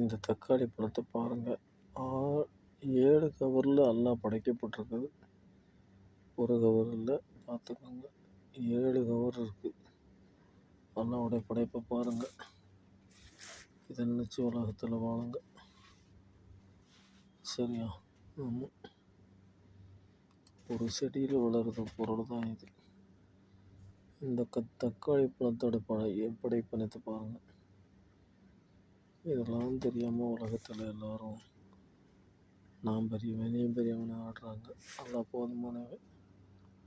இந்த தக்காளி பழத்த பாருங்க. ஆ 7 கவர்ல அல்லாஹ் படைக்கப்பட்டிருக்குது. ஒரு கவர் இல்ல. பார்த்துக்கோங்க. 7 கவர் இருக்கு. அல்லாஹ்வுடைய படைப்ப பாருங்க. இத நினைச்சு உலகத்துல வாழுங்க. சரியா? ஆமா. ஒரு செடியில வளர்ற பொருள் தான் இது. இந்த தக்காளி பழத்தோட படைப்பு நினைத்து பாருங்க. இதெல்லாம் தெரியாம உலகத்துல எல்லாரும் நான் பெரியவன், நீ பெரியவன் ஆடுறாங்க. அல்லாஹ் போதுமானவன்.